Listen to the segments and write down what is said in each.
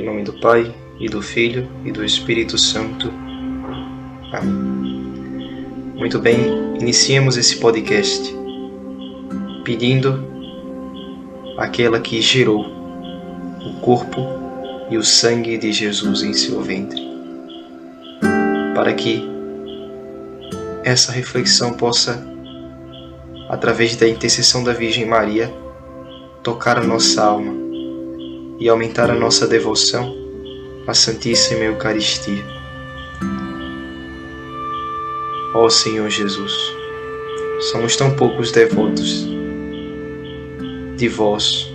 Em nome do Pai, e do Filho, e do Espírito Santo. Amém. Muito bem, iniciemos esse podcast pedindo àquela que gerou o corpo e o sangue de Jesus em seu ventre, para que essa reflexão possa, através da intercessão da Virgem Maria, tocar a nossa alma e aumentar a nossa devoção à Santíssima Eucaristia. Ó Senhor Jesus, somos tão poucos devotos de vós,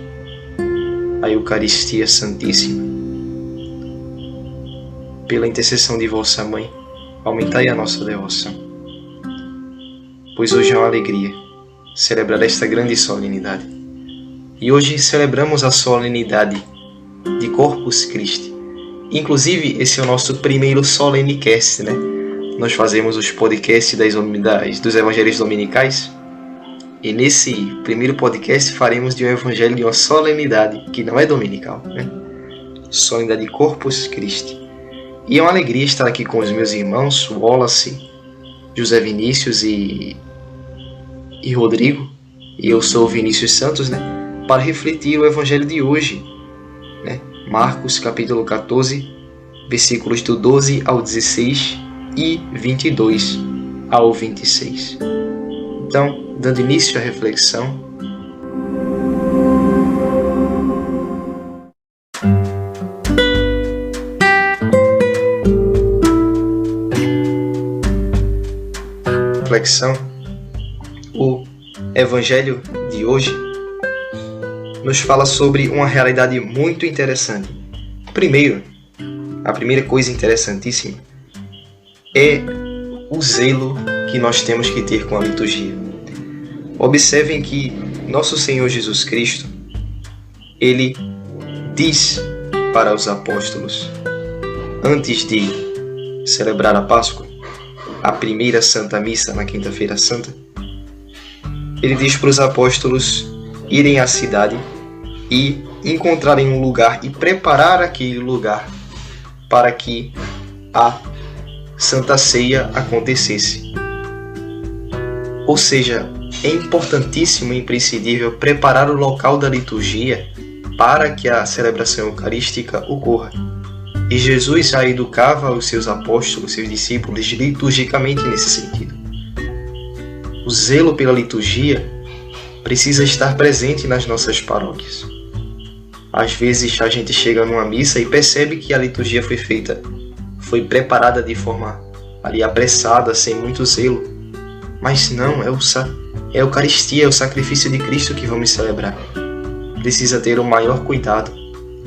a Eucaristia Santíssima. Pela intercessão de vossa Mãe, aumentai a nossa devoção, pois hoje é uma alegria celebrar esta grande solenidade. E hoje celebramos a solenidade de Corpus Christi. Inclusive, esse é o nosso primeiro Solenicast, né? Nós fazemos os podcasts dos Evangelhos Dominicais. E nesse primeiro podcast faremos de um Evangelho de uma solenidade que não é dominical, né? Solenidade de Corpus Christi. E é uma alegria estar aqui com os meus irmãos, Wallace, José Vinícius e Rodrigo. E eu sou Vinícius Santos, né? Para refletir o Evangelho de hoje, né? Marcos capítulo 14, versículos do 12 ao 16 e 22 ao 26. Então, dando início à reflexão, o Evangelho de hoje nos fala sobre uma realidade muito interessante. Primeiro, a primeira coisa interessantíssima é o zelo que nós temos que ter com a liturgia. Observem que nosso Senhor Jesus Cristo, Ele diz para os apóstolos, antes de celebrar a Páscoa, a primeira Santa Missa na Quinta-feira Santa, Ele diz para os apóstolos irem à cidade e encontrarem um lugar e preparar aquele lugar para que a Santa Ceia acontecesse. Ou seja, é importantíssimo e imprescindível preparar o local da liturgia para que a celebração eucarística ocorra. E Jesus já educava os seus apóstolos, seus discípulos, liturgicamente nesse sentido. O zelo pela liturgia precisa estar presente nas nossas paróquias. Às vezes a gente chega numa missa e percebe que a liturgia foi preparada de forma ali apressada, sem muito zelo. Mas não, é a Eucaristia, é o sacrifício de Cristo que vamos celebrar. Precisa ter o maior cuidado,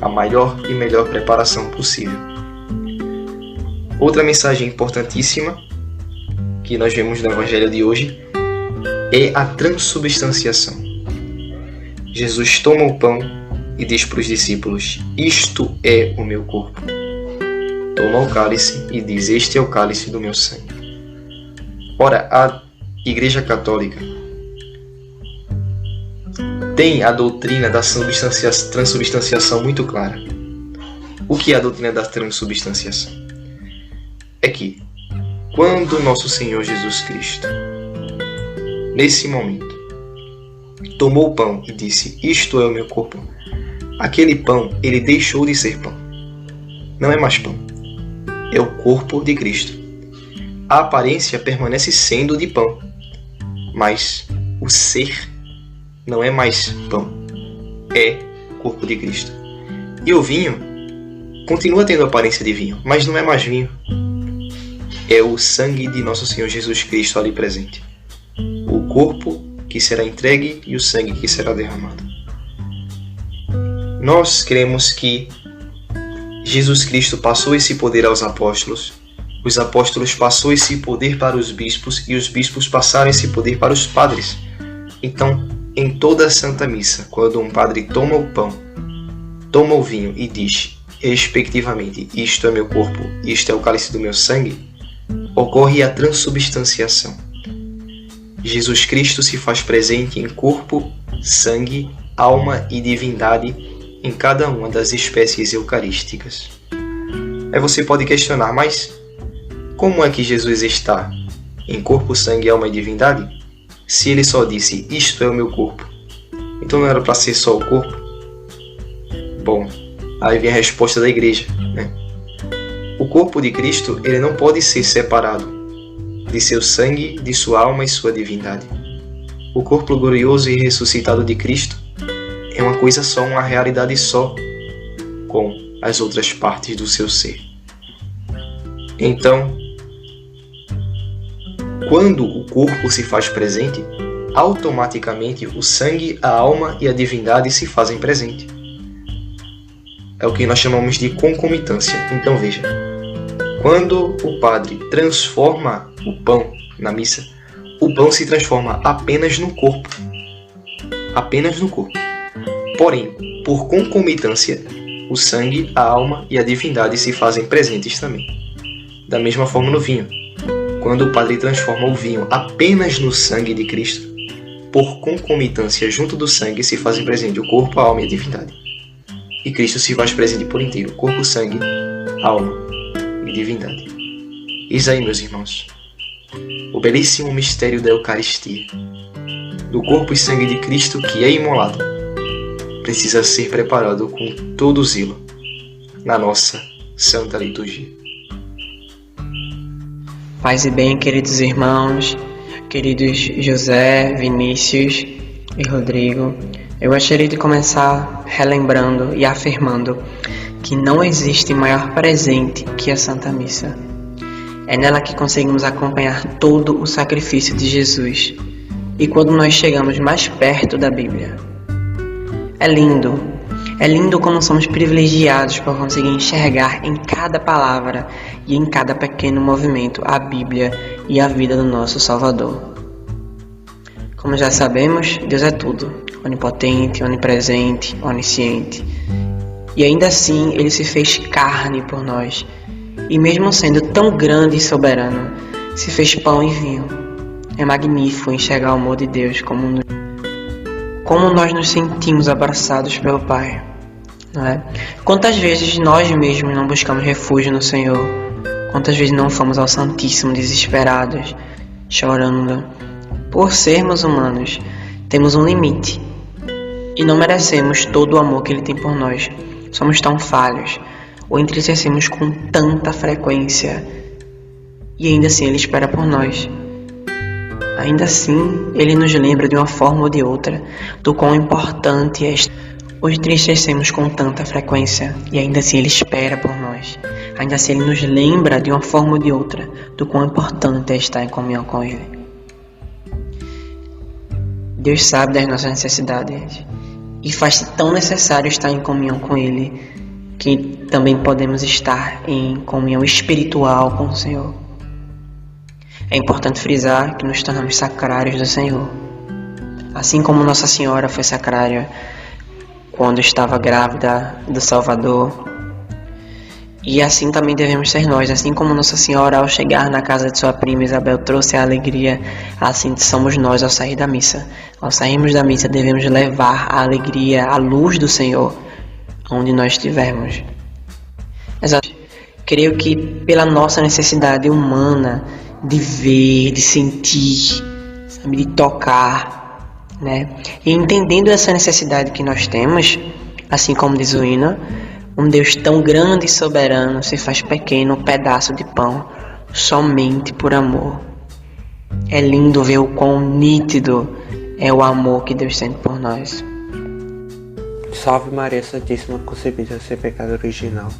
a maior e melhor preparação possível. Outra mensagem importantíssima que nós vemos no Evangelho de hoje é a transubstanciação. Jesus toma o pão e diz para os discípulos: isto é o meu corpo. Toma o cálice e diz: este é o cálice do meu sangue. Ora, a Igreja Católica tem a doutrina da transubstanciação muito clara. O que é a doutrina da transubstanciação? É que, quando nosso Senhor Jesus Cristo, nesse momento, tomou o pão e disse: isto é o meu corpo, aquele pão, ele deixou de ser pão. Não é mais pão. É o corpo de Cristo. A aparência permanece sendo de pão, mas o ser não é mais pão. É corpo de Cristo. E o vinho continua tendo aparência de vinho, mas não é mais vinho. É o sangue de nosso Senhor Jesus Cristo ali presente. O corpo que será entregue e o sangue que será derramado. Nós cremos que Jesus Cristo passou esse poder aos apóstolos, os apóstolos passou esse poder para os bispos e os bispos passaram esse poder para os padres. Então, em toda a Santa Missa, quando um padre toma o pão, toma o vinho e diz, respectivamente, isto é meu corpo, isto é o cálice do meu sangue, ocorre a transubstanciação. Jesus Cristo se faz presente em corpo, sangue, alma e divindade em cada uma das espécies eucarísticas. Aí você pode questionar, mas como é que Jesus está em corpo, sangue, alma e divindade? Se ele só disse, isto é o meu corpo, então não era para ser só o corpo? Bom, aí vem a resposta da igreja, né? O corpo de Cristo, ele não pode ser separado de seu sangue, de sua alma e sua divindade. O corpo glorioso e ressuscitado de Cristo é uma coisa só, uma realidade só, com as outras partes do seu ser. Então, quando o corpo se faz presente, automaticamente o sangue, a alma e a divindade se fazem presente. É o que nós chamamos de concomitância. Então veja, quando o padre transforma o pão na missa, o pão se transforma apenas no corpo. Apenas no corpo. Porém, por concomitância, o sangue, a alma e a divindade se fazem presentes também. Da mesma forma no vinho. Quando o padre transforma o vinho apenas no sangue de Cristo, por concomitância junto do sangue se fazem presentes o corpo, a alma e a divindade. E Cristo se faz presente por inteiro, corpo, sangue, alma e divindade. Eis aí, meus irmãos, o belíssimo mistério da Eucaristia, do corpo e sangue de Cristo que é imolado, precisa ser preparado com todo zelo na nossa Santa Liturgia. Paz e bem, queridos irmãos, queridos José, Vinícius e Rodrigo. Eu gostaria de começar relembrando e afirmando que não existe maior presente que a Santa Missa. É nela que conseguimos acompanhar todo o sacrifício de Jesus e quando nós chegamos mais perto da Bíblia. É lindo como somos privilegiados por conseguir enxergar em cada palavra e em cada pequeno movimento a Bíblia e a vida do nosso Salvador. Como já sabemos, Deus é tudo, onipotente, onipresente, onisciente. E ainda assim, Ele se fez carne por nós. E mesmo sendo tão grande e soberano, se fez pão e vinho. É magnífico enxergar o amor de Deus como nós nos sentimos abraçados pelo Pai, não é? Quantas vezes nós mesmos não buscamos refúgio no Senhor? Quantas vezes não fomos ao Santíssimo desesperados, chorando? Por sermos humanos, temos um limite e não merecemos todo o amor que Ele tem por nós. Somos tão falhos, o entristecemos com tanta frequência e ainda assim Ele espera por nós. Ainda assim, Ele nos lembra de uma forma ou de outra do quão importante é. O entristecemos com tanta frequência e ainda assim Ele espera por nós. Ainda assim Ele nos lembra de uma forma ou de outra do quão importante é estar em comunhão com Ele. Deus sabe das nossas necessidades e faz tão necessário estar em comunhão com Ele que também podemos estar em comunhão espiritual com o Senhor. É importante frisar que nos tornamos sacrários do Senhor. Assim como Nossa Senhora foi sacrária quando estava grávida do Salvador. E assim também devemos ser nós. Assim como Nossa Senhora, ao chegar na casa de sua prima Isabel, trouxe a alegria, assim somos nós ao sair da missa. Ao sairmos da missa, devemos levar a alegria, a luz do Senhor, onde nós estivermos. Exato. Creio que pela nossa necessidade humana de ver, de sentir, sabe, de tocar, né? E entendendo essa necessidade que nós temos, assim como diz o hino, um Deus tão grande e soberano se faz pequeno pedaço de pão, somente por amor. É lindo ver o quão nítido é o amor que Deus tem por nós. Salve Maria Santíssima concebida sem pecado original.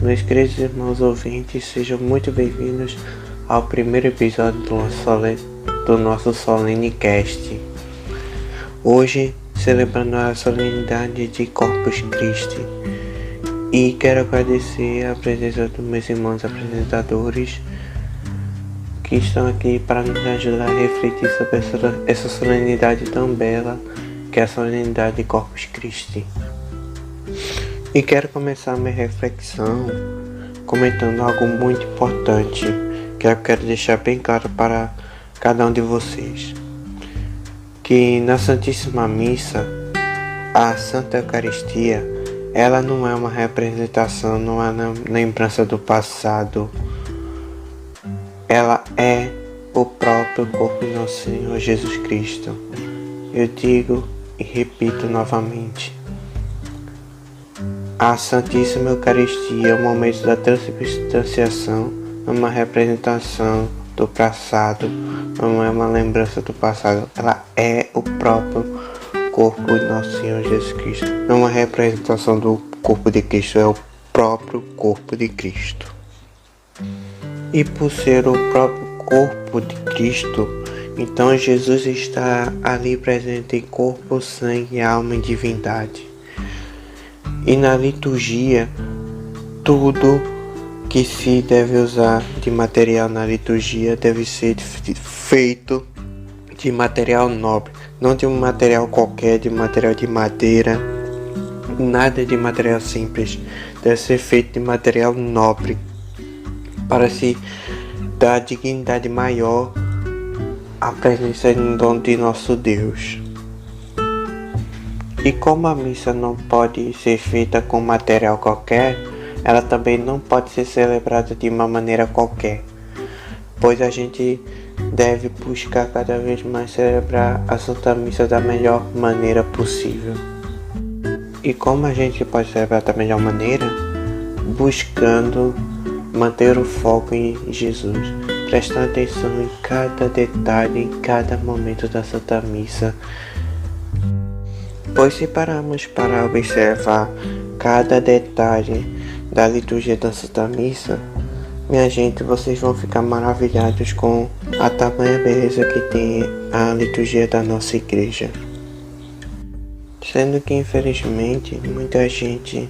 Meus queridos irmãos ouvintes, sejam muito bem-vindos ao primeiro episódio do nosso Solene Cast. Hoje, celebrando a solenidade de Corpus Christi. E quero agradecer a presença dos meus irmãos apresentadores que estão aqui para nos ajudar a refletir sobre essa solenidade tão bela que é a solenidade de Corpus Christi. E quero começar minha reflexão comentando algo muito importante que eu quero deixar bem claro para cada um de vocês, que na Santíssima Missa, a Santa Eucaristia ela não é uma representação, não é uma lembrança do passado. Ela é o próprio corpo de nosso Senhor Jesus Cristo. Eu digo e repito novamente. A Santíssima Eucaristia é o momento da transubstanciação, é uma representação do passado, não é uma lembrança do passado. Ela é o próprio corpo de nosso Senhor Jesus Cristo. Não é uma representação do corpo de Cristo, é o próprio corpo de Cristo. E por ser o próprio corpo de Cristo, então Jesus está ali presente em corpo, sangue, alma e divindade. E na liturgia, tudo que se deve usar de material na liturgia deve ser feito de material nobre, não de um material qualquer, de material de madeira, nada de material simples, deve ser feito de material nobre, para se dar dignidade maior à presença de nosso Deus. E como a missa não pode ser feita com material qualquer, ela também não pode ser celebrada de uma maneira qualquer, pois a gente deve buscar cada vez mais celebrar a Santa Missa da melhor maneira possível. E como a gente pode celebrar da melhor maneira? Buscando manter o foco em Jesus, prestando atenção em cada detalhe, em cada momento da Santa Missa. Pois se pararmos para observar cada detalhe da liturgia da Santa Missa, minha gente, vocês vão ficar maravilhados com a tamanha beleza que tem a liturgia da nossa igreja. Sendo que infelizmente muita gente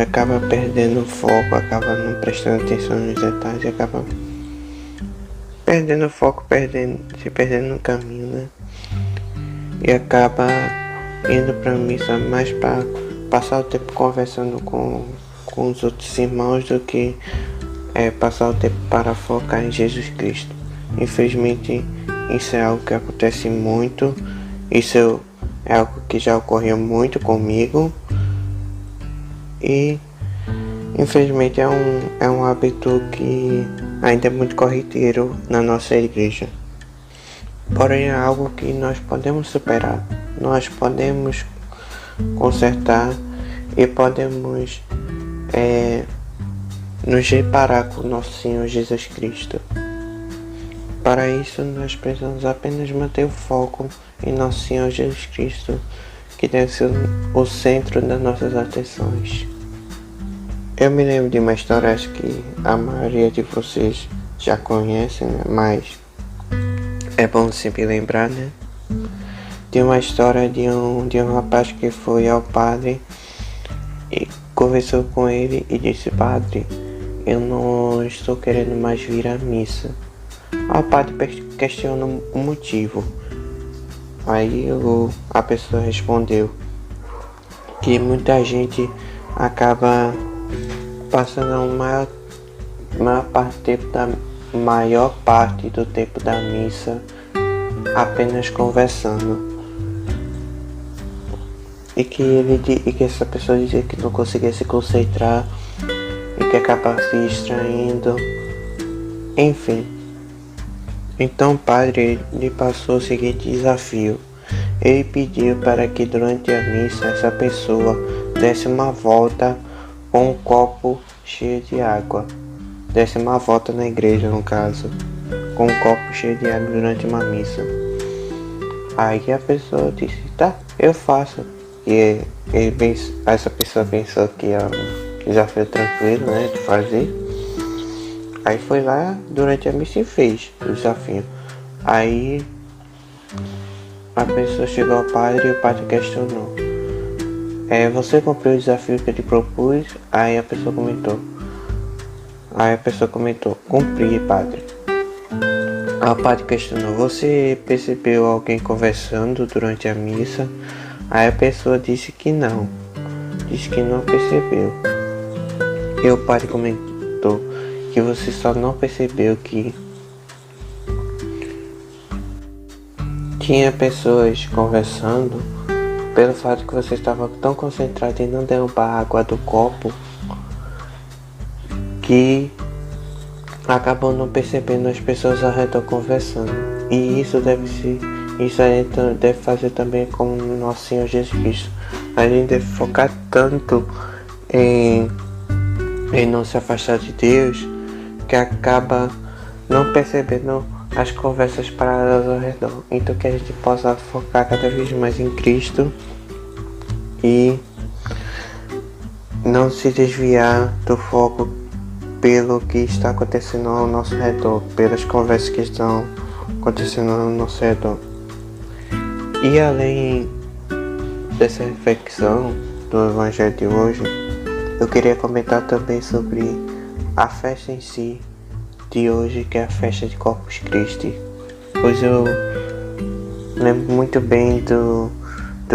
acaba perdendo o foco, acaba não prestando atenção nos detalhes, acaba perdendo o foco, se perdendo no caminho, né? E acaba indo para a missa mais para passar o tempo conversando com os outros irmãos do que passar o tempo para focar em Jesus Cristo. Infelizmente isso é algo que acontece muito, isso é algo que já ocorreu muito comigo e infelizmente é um hábito que ainda é muito corriqueiro na nossa igreja. Porém é algo que nós podemos superar, nós podemos consertar e podemos nos reparar com nosso Senhor Jesus Cristo. Para isso nós precisamos apenas manter o foco em nosso Senhor Jesus Cristo, que deve ser o centro das nossas atenções. Eu me lembro de uma história, acho que a maioria de vocês já conhecem, né? Mas é bom sempre lembrar, né? De uma história de um rapaz que foi ao padre e conversou com ele e disse: "Padre, eu não estou querendo mais vir à missa." O padre questiona o motivo. Aí a pessoa respondeu que muita gente acaba passando a maior parte do tempo da missa apenas conversando. E que essa pessoa dizia que não conseguia se concentrar e que acaba se distraindo. Enfim. Então o padre lhe passou o seguinte desafio. Ele pediu para que durante a missa essa pessoa desse uma volta com um copo cheio de água. Desse uma volta na igreja, no caso, com um copo cheio de água durante uma missa. Aí a pessoa disse: "Tá, eu faço." E essa pessoa pensou que era um desafio tranquilo, né, de fazer. Aí foi lá durante a missa e fez o desafio. Aí a pessoa chegou ao padre e o padre questionou: "Você cumpriu o desafio que eu te propus?" Aí a pessoa comentou: "Cumpri, padre." Aí o padre questionou: "Você percebeu alguém conversando durante a missa?" Aí a pessoa disse que não percebeu. E o padre comentou que você só não percebeu que tinha pessoas conversando pelo fato que você estava tão concentrado em não derrubar a água do copo, que acabou não percebendo as pessoas ao redor conversando. E isso deve fazer também com o nosso Senhor Jesus Cristo. A gente deve focar tanto em não se afastar de Deus, que acaba não percebendo as conversas paralelas ao redor. Então que a gente possa focar cada vez mais em Cristo e não se desviar do foco pelo que está acontecendo ao nosso redor, pelas conversas que estão acontecendo ao nosso redor. E além dessa reflexão do Evangelho de hoje, eu queria comentar também sobre a festa em si de hoje, que é a festa de Corpus Christi. Pois eu lembro muito bem do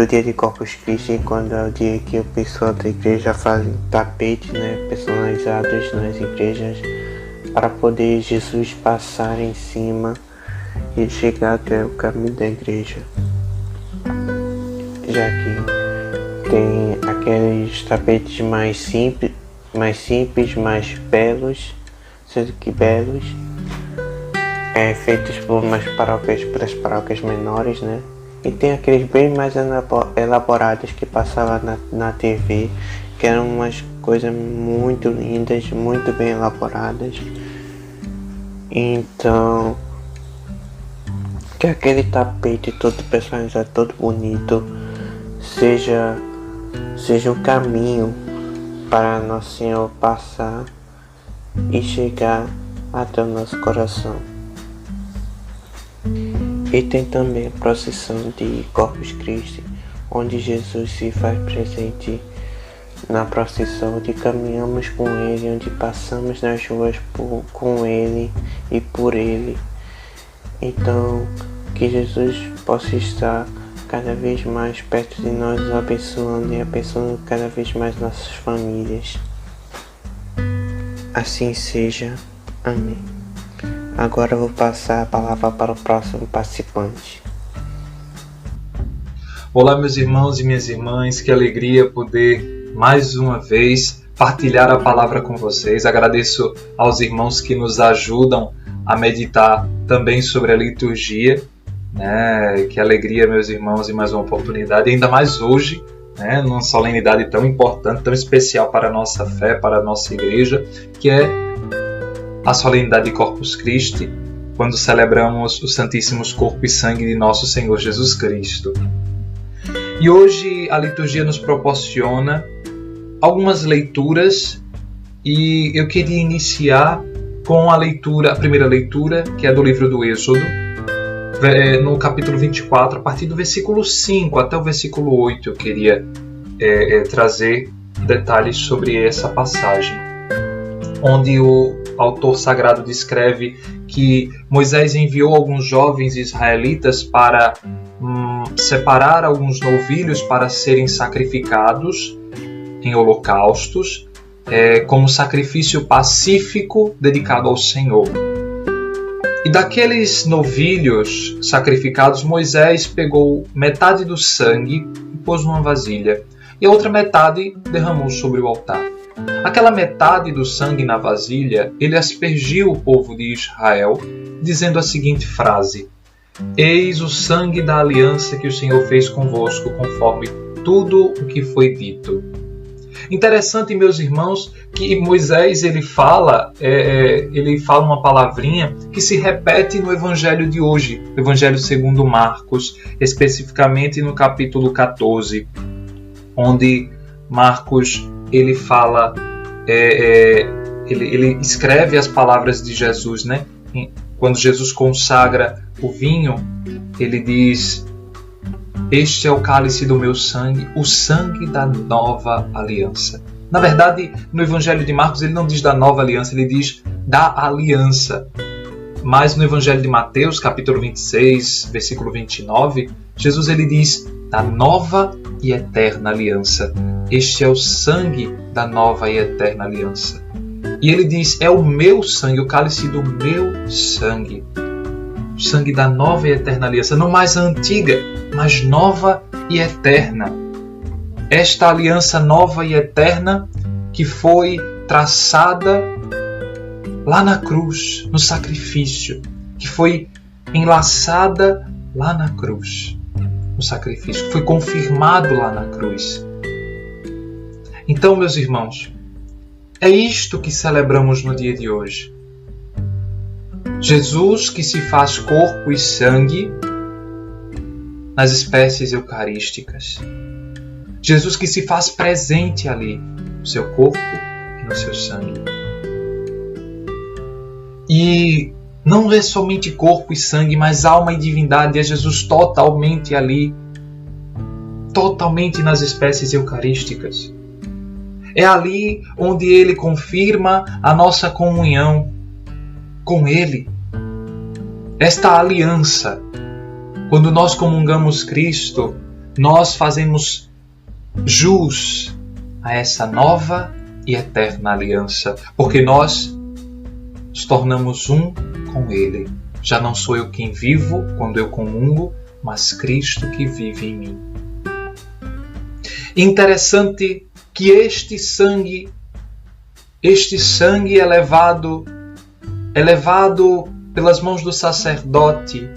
dia de Corpus Christi, quando é o dia que o pessoal da igreja faz tapetes, personalizados nas igrejas, para poder Jesus passar em cima e chegar até o caminho da igreja. Já que tem aqueles tapetes mais simples, mais belos, sendo que belos, feitos por umas paróquias, para as paróquias menores, né? E tem aqueles bem mais elaborados que passavam na TV, que eram umas coisas muito lindas, muito bem elaboradas. Então, que aquele tapete todo personalizado, todo bonito, seja um caminho para Nosso Senhor passar e chegar até o nosso coração. E tem também a procissão de Corpus Christi, onde Jesus se faz presente na procissão, onde caminhamos com Ele, onde passamos nas ruas com Ele e por Ele. Então, que Jesus possa estar cada vez mais perto de nós, nos abençoando e abençoando cada vez mais nossas famílias. Assim seja. Amém. Agora eu vou passar a palavra para o próximo participante. Olá, meus irmãos e minhas irmãs, que alegria poder mais uma vez partilhar a palavra com vocês. Agradeço aos irmãos que nos ajudam a meditar também sobre a liturgia, né? Que alegria, meus irmãos, e mais uma oportunidade, ainda mais hoje, né? Numa solenidade tão importante, tão especial para a nossa fé, para a nossa igreja, que é a solenidade de Corpus Christi, quando celebramos os Santíssimos Corpo e Sangue de nosso Senhor Jesus Cristo. E hoje a liturgia nos proporciona algumas leituras, e eu queria iniciar com a primeira leitura, que é do livro do Êxodo, no capítulo 24, a partir do versículo 5 até o versículo 8, eu queria trazer detalhes sobre essa passagem, onde o autor sagrado descreve que Moisés enviou alguns jovens israelitas para separar alguns novilhos para serem sacrificados em holocaustos, como sacrifício pacífico dedicado ao Senhor. E daqueles novilhos sacrificados, Moisés pegou metade do sangue e pôs numa vasilha, e a outra metade derramou sobre o altar. Aquela metade do sangue na vasilha, ele aspergiu o povo de Israel, dizendo a seguinte frase: Eis o sangue da aliança que o Senhor fez convosco, conforme tudo o que foi dito. Interessante, meus irmãos, que Moisés ele fala uma palavrinha que se repete no Evangelho de hoje, o Evangelho segundo Marcos, especificamente no capítulo 14, onde Marcos ele fala, ele escreve as palavras de Jesus, né? Quando Jesus consagra o vinho, ele diz: Este é o cálice do meu sangue, o sangue da nova aliança. Na verdade, no Evangelho de Marcos ele não diz da nova aliança, ele diz da aliança. Mas no Evangelho de Mateus, capítulo 26, versículo 29, Jesus ele diz da nova e eterna aliança. Este é o sangue da nova e eterna aliança. E ele diz: é o meu sangue, o cálice do meu sangue. O sangue da nova e eterna aliança. Não mais a antiga, mas nova e eterna. Esta aliança nova e eterna que foi traçada lá na cruz, no sacrifício, que foi enlaçada lá na cruz, no sacrifício, que foi confirmado lá na cruz. Então, meus irmãos, é isto que celebramos no dia de hoje. Jesus que se faz corpo e sangue nas espécies eucarísticas. Jesus que se faz presente ali, no seu corpo e no seu sangue. E não é somente corpo e sangue, mas alma e divindade. É Jesus totalmente ali, totalmente nas espécies eucarísticas. É ali onde Ele confirma a nossa comunhão com Ele. Esta aliança, quando nós comungamos Cristo, nós fazemos jus a essa nova e eterna aliança, porque nós nos tornamos um com Ele. Já não sou eu quem vivo quando eu comungo, mas Cristo que vive em mim. Interessante que este sangue é levado pelas mãos do sacerdote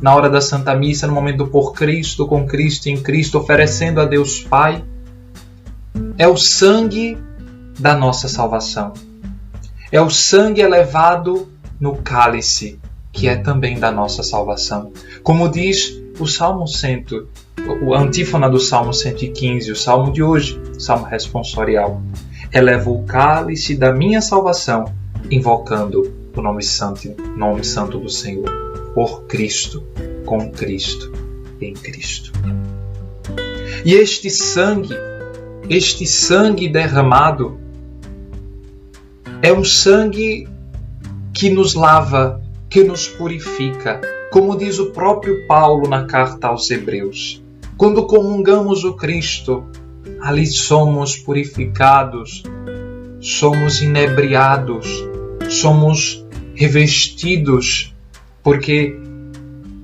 na hora da Santa Missa, no momento do por Cristo, com Cristo, em Cristo, oferecendo a Deus Pai. É o sangue da nossa salvação. É o sangue elevado no cálice, que é também da nossa salvação. Como diz o Salmo 100, a antífona do Salmo 115, o Salmo de hoje, o Salmo responsorial. Elevo o cálice da minha salvação, invocando o nome santo do Senhor. Por Cristo, com Cristo, em Cristo. E este sangue derramado, é um sangue que nos lava, que nos purifica, como diz o próprio Paulo na carta aos Hebreus. Quando comungamos o Cristo, ali somos purificados, somos inebriados, somos revestidos, porque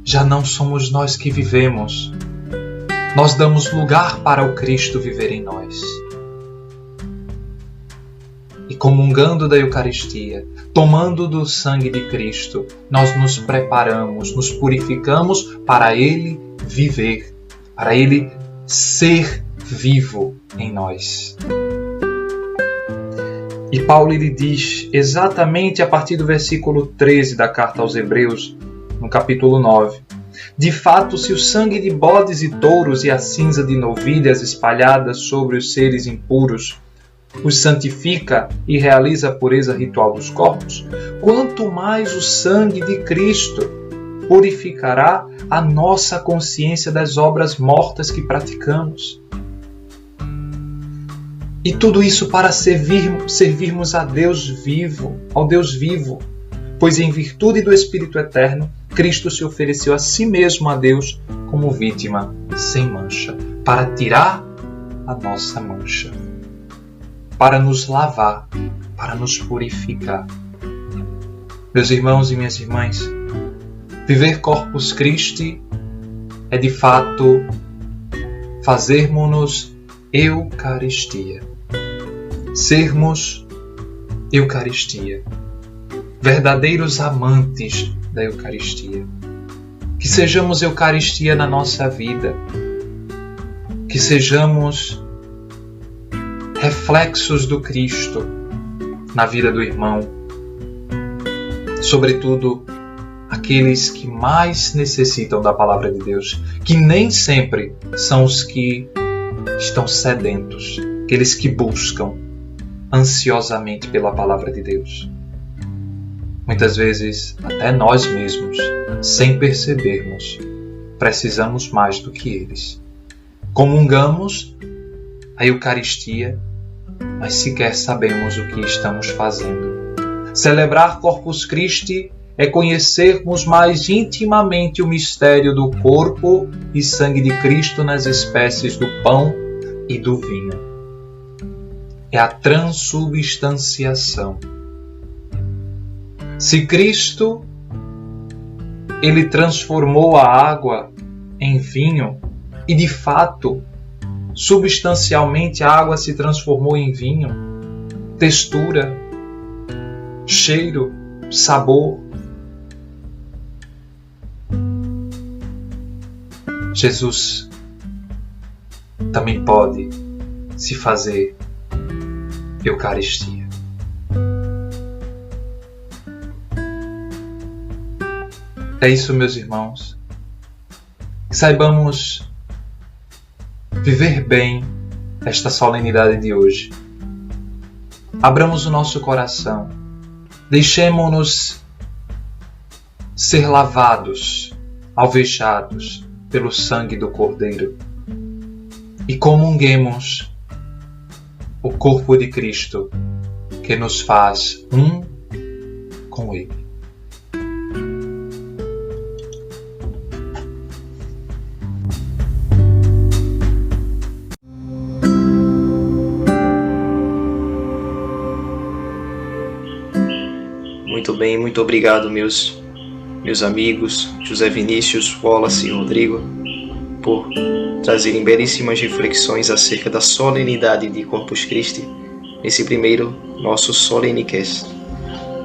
já não somos nós que vivemos. Nós damos lugar para o Cristo viver em nós. E comungando da Eucaristia, tomando do sangue de Cristo, nós nos preparamos, nos purificamos para Ele viver, para Ele ser vivo em nós. E Paulo lhe diz exatamente a partir do versículo 13 da carta aos Hebreus, no capítulo 9. De fato, se o sangue de bodes e touros e a cinza de novilhas espalhadas sobre os seres impuros os santifica e realiza a pureza ritual dos corpos, quanto mais o sangue de Cristo purificará a nossa consciência das obras mortas que praticamos. E tudo isso para servirmos a Deus vivo, ao Deus vivo, pois em virtude do Espírito Eterno, Cristo se ofereceu a si mesmo a Deus como vítima sem mancha, para tirar a nossa mancha, para nos lavar, para nos purificar. Meus irmãos e minhas irmãs, viver Corpus Christi é de fato fazermos-nos Eucaristia. Sermos Eucaristia. Verdadeiros amantes da Eucaristia. Que sejamos Eucaristia na nossa vida. Que sejamos reflexos do Cristo na vida do irmão. Sobretudo, aqueles que mais necessitam da palavra de Deus, que nem sempre são os que estão sedentos, aqueles que buscam ansiosamente pela palavra de Deus. Muitas vezes, até nós mesmos, sem percebermos, precisamos mais do que eles. Comungamos a Eucaristia, mas sequer sabemos o que estamos fazendo. Celebrar Corpus Christi é conhecermos mais intimamente o mistério do corpo e sangue de Cristo nas espécies do pão e do vinho. É a transubstanciação. Se Cristo, Ele transformou a água em vinho, e de fato, substancialmente, a água se transformou em vinho, textura, cheiro, sabor. Jesus também pode se fazer Eucaristia. É isso, meus irmãos. Que saibamos viver bem esta solenidade de hoje. Abramos o nosso coração. Deixemo-nos ser lavados, alvejados pelo sangue do Cordeiro. E comunguemos o corpo de Cristo, que nos faz um com Ele. Muito bem, muito obrigado, meus amigos, José Vinícius, Wallace e Rodrigo, por trazerem belíssimas reflexões acerca da solenidade de Corpus Christi, nesse primeiro nosso Solenicast.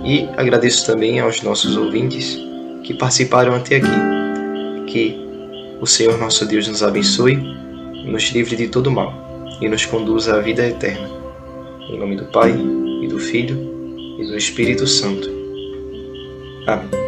E agradeço também aos nossos ouvintes que participaram até aqui. Que o Senhor nosso Deus nos abençoe, nos livre de todo mal e nos conduza à vida eterna. Em nome do Pai, e do Filho, e do Espírito Santo. Amém.